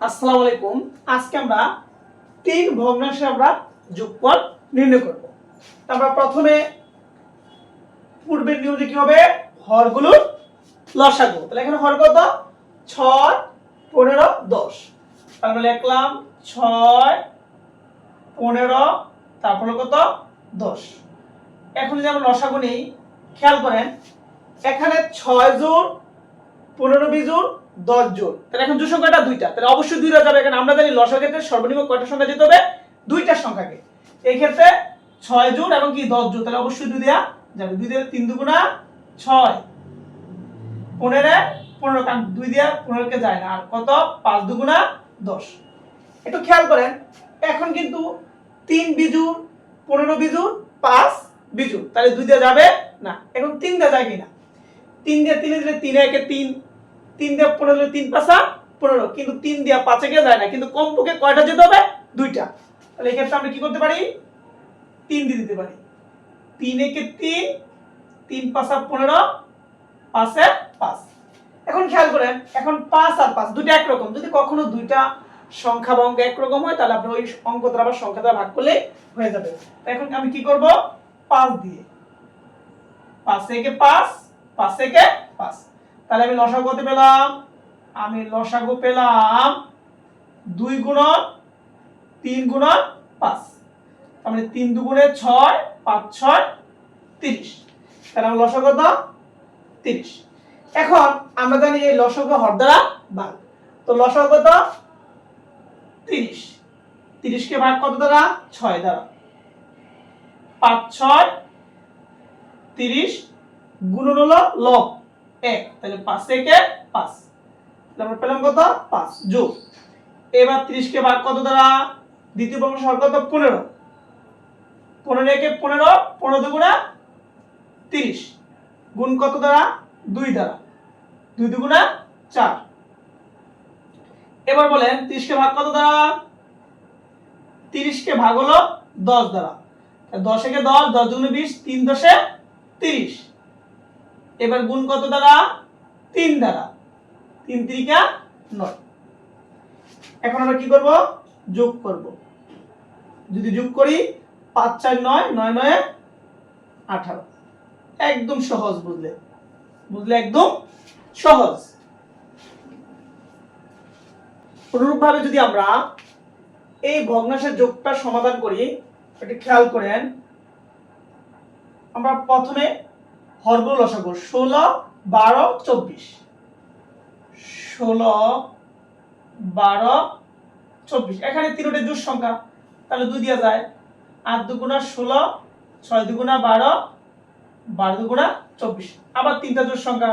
আসসালামু আলাইকুম। আজকে আমরা তিন ভগ্নাংশে আমরা যোগফল নির্ণয় করব। আমরা প্রথমে পূর্বের নিয়মে কি হবে, হরগুলোর লসাগু। তাহলে এখানে হর কত? 6 15 10। তাহলে লিখলাম 6 15 তারপর কত 10। এখন যদি আমরা লসাগু নেই, খেয়াল করেন এখানে 6 জোড় 15 20 জোড় 10 জোড়, তাহলে এখন যোগ সংখ্যাটা দুইটা, তাহলে অবশ্যই দুইটা যাবে। এখানে আমরা জানি লসাগু ক্ষেত্রে সর্বনিম্ন কয়টা সংখ্যা যেতে হবে? দুইটা সংখ্যাকে। এই ক্ষেত্রে 6 জোড় এবং কি 10 জোড়, তাহলে অবশ্যই 2 দেয়া যাবে। 2 দিয়ে 3 দুগুণা 6, 15 15, কারণ 2 দিয়ে 15 কে যায় না, আর কত 5 দুগুণা 10। একটু খেয়াল করেন এখন কিন্তু 3 বিজুর 15 বিজুর 5 বিজুর, তাহলে 2 দিয়ে যাবে না। এখন 3 দিয়ে যায় কিনা? 3 দিয়ে 3 দিলে 3 একে 3, 3 দিয়ে 15 দিলে 3 5 15, কিন্তু 3 দিয়ে 5 এ যায় না, কিন্তু কমপক্ষে কয়টা যেতে হবে? দুইটা। তাহলে এই ক্ষেত্রে আমরা কি করতে পারি? 3 দিয়ে দিতে পারি। 3 একে 3, 3 5 15, 5 এ 5। এখন খেয়াল করেন এখন 5 আর 5 দুটো একরকম। যদি কখনো দুইটা সংখ্যা বা অঙ্ক একরকম হয়, তাহলে আপনি ওই অঙ্ক দ্বারা বা সংখ্যা দ্বারা ভাগ করলে হয়ে যাবে। তো এখন আমি কি করব? 5 দিয়ে 5 একে 5, 5 একে 5, তাহলে আমি লসাগু কত পেলাম? আমি লসাগু পেলাম 2 গুণন 3 গুণন 5, তার মানে 3 দুগুণে 6, 5 6 30, তাহলে আমার লসাগু কত? 30। এখন আমরা জানি এই লসাগু হর দ্বারা ভাগ, তো লসাগু কত? 30। 30 কে ভাগ কত দ্বারা? 6 দ্বারা। 5 6 30 গুণন হলো লব 1, তাহলে 5 একে 5, তাহলে আমরা পেলাম কত? 5 যোগ। এবার 30 কে ভাগ কত দ্বারা? দ্বিতীয় ভগ্নাংশ হর কত? 15। 15 একে 15, 15 দুগুণা 30, গুণ কত দ্বারা? 2 দ্বারা। 2 দুগুণা 4। এবার বলেন 30 কে ভাগ কত দ্বারা? 30 কে ভাগ হলো 10 দ্বারা। 10 একে 10, 10 দুগুণে 20, 3 10 এ 30। এবার গুণ কত দ্বারা? 3 দ্বারা। 3 3 9। এখন আমরা কি করব? যোগ করব। যদি যোগ করি 5 4 9, 9 9 18। একদম সহজ, বুঝলে একদম সহজ। অনুরূপভাবে যদি আমরা এই ভগ্নাংশের যোগটা সমাধান করি, একটু খেয়াল করেন আমরা প্রথমে হরগুলো লসাগু 16 12 24, 16 12 24, এখানে তিনটে জোড় সংখ্যা, তাহলে 2 দিয়া যায়। 8 দুগুণা 16, 6 দুগুণা 12, 12 দুগুণা 24, আবার তিনটা জোড় সংখ্যা,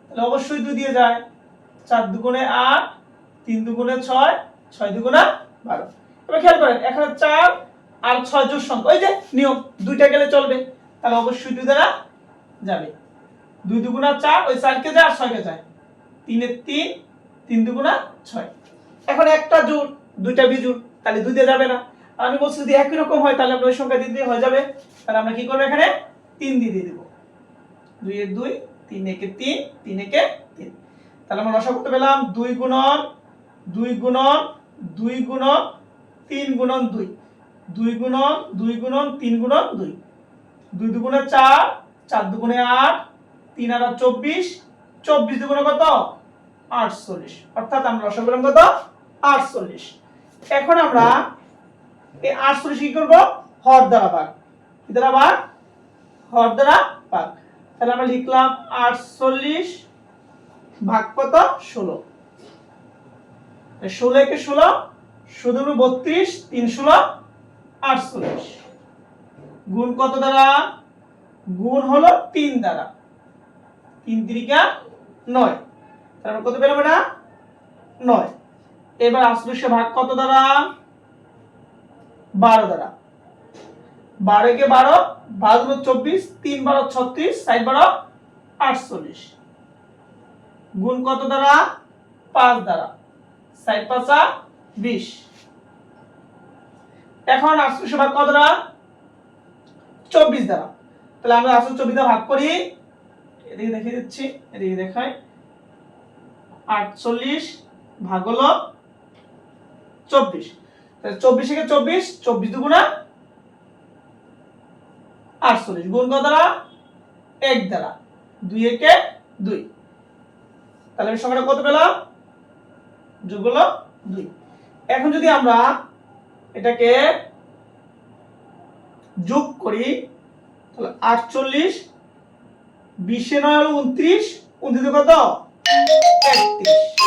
তাহলে অবশ্যই 2 দিয়ে যায়। 4 দুগুণে 8, 3 দুগুণে 6, 6 দুগুণা 12। এবার খেয়াল করেন এখানে 4 আর 6 জোড় সংখ্যা, ওই যে নিয়ম দুইটা গেলে চলবে, তাহলে অবশ্যই 2 দ্বারা যাবে। 2 দুগুণা 4, ওই 4 কে যায় আর 6 কে যায়। 3 এর 3, 3 দুগুণা 6। এখন একটা জোড় দুইটা বিজোড়, তাহলে 2 দিয়ে যাবে না। আর আমি বলছি যদি একই রকম হয় তাহলে আমরা ওই সংখ্যা দিয়ে হয়ে যাবে। তাহলে আমরা কি করব? এখানে 3 দিয়ে দেব। 2 এর 2, 3 একে 3, 3 একে 3, তাহলে আমরা লসাগু করতে পেলাম 2 গুণন 2 গুণন 2 গুণন 3 গুণন 2, 2 গুণন 2 গুণন 3 গুণন 2, 2 দুগুণে 4, 4 দুগুণে 8, 3 আর 24, 24 দুগুণে কত? 48, অর্থাৎ আমরা লসাগু পেলাম কত? 48। এখন আমরা এই 48 কি করব? হর দ্বারা ভাগ। কি দ্বারা ভাগ? হর দ্বারা ভাগ। তাহলে আমরা লিখলাম 48 ভাগ কত? 16। 16 একে 16, 16 32, 3 16 48, গুণ কত দ্বারা? গুণ হলো 3 দ্বারা। 3 3 9, তাহলে কত পেলাম? এটা 9। এবার 48 ভাগ কত দ্বারা? 12 দ্বারা। 12 একে 12, 12 24, 3 12 36, 60 12 48, গুণ কত দ্বারা? 5 দ্বারা। 60 5 20। এখন 48 ভাগ কত দ্বারা? 24 দ্বারা। তাহলে আমরা 24 দ্বারা ভাগ করি, এদিকে দেখিয়ে দিচ্ছি, এদিকে দেখাই। 48 ভাগ হলো 24 তাহলে 24 থেকে 24 24 দুগুণা 48 গুণ কত দ্বারা 1 দ্বারা 2 একে 2 তাহলে আমি সংখ্যাটা কত পেলাম যোগ হলো 2 এখন যদি আমরা এটাকে যোগ করি তাহলে 48 20 এ 9 হলো 29 29 কত 31